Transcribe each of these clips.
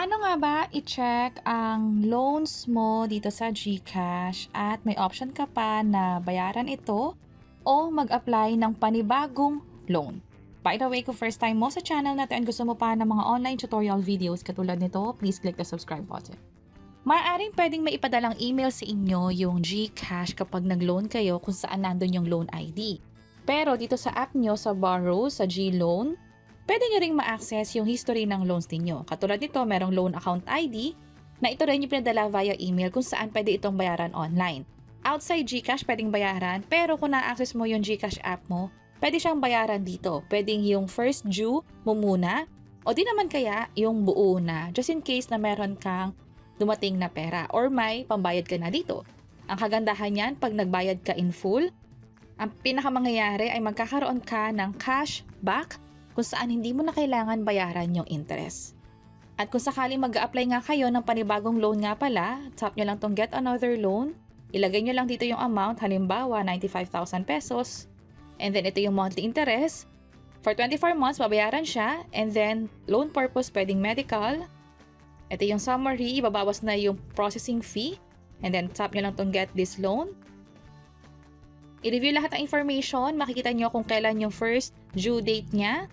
Paano nga ba i-check ang loans mo dito sa GCash at may option ka pa na bayaran ito o mag-apply ng panibagong loan? By the way, kung first time mo sa channel natin and gusto mo pa ng mga online tutorial videos katulad nito, please click the subscribe button. Maaaring pwedeng maipadalang email sa inyo yung GCash kapag nag-loan kayo kung saan nandun yung loan ID. Pero dito sa app nyo sa Borrow, sa GLoan, pwede nyo ring ma-access yung history ng loans ninyo. Katulad nito, merong loan account ID na ito rin yung pinadala via email kung saan pwede itong bayaran online. Outside GCash, pwedeng bayaran, pero kung na-access mo yung GCash app mo, pwede siyang bayaran dito. Pwedeng yung first due mo muna, o di naman kaya yung buo na, just in case na meron kang dumating na pera or may pambayad ka na dito. Ang kagandahan niyan, pag nagbayad ka in full, ang pinakamangyayari ay magkakaroon ka ng cash back kung saan hindi mo na kailangan bayaran yung interest. At kung sakaling mag-a-apply nga kayo ng panibagong loan nga pala, tap nyo lang tong get another loan, ilagay nyo lang dito yung amount, halimbawa 95,000 pesos, and then ito yung monthly interest. For 24 months, babayaran siya, and then loan purpose pwedeng medical. Ito yung summary, ibabawas na yung processing fee, and then tap nyo lang tong get this loan. I-review lahat ng information, makikita nyo kung kailan yung first due date niya.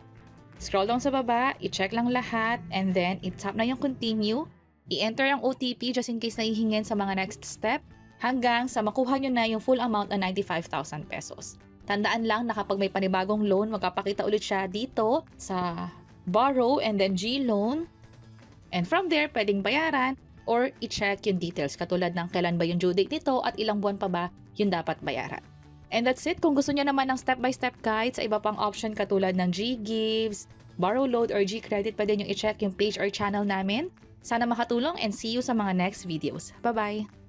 Scroll down sa baba, i-check lang lahat, and then i-tap na yung continue. I-enter ang OTP just in case nahihingin sa mga next step, hanggang sa makuha nyo na yung full amount na 95,000 pesos. Tandaan lang na kapag may panibagong loan, magpapakita ulit siya dito sa Borrow and then GLoan. And from there, pwedeng bayaran or i-check yung details katulad ng kailan ba yung due date nito at ilang buwan pa ba yung dapat bayaran. And that's it. Kung gusto niyo naman ng step-by-step guide sa iba pang option katulad ng GGives, Borrow Load, or GCredit, pwede nyo i-check yung page or channel namin. Sana makatulong and see you sa mga next videos. Bye-bye!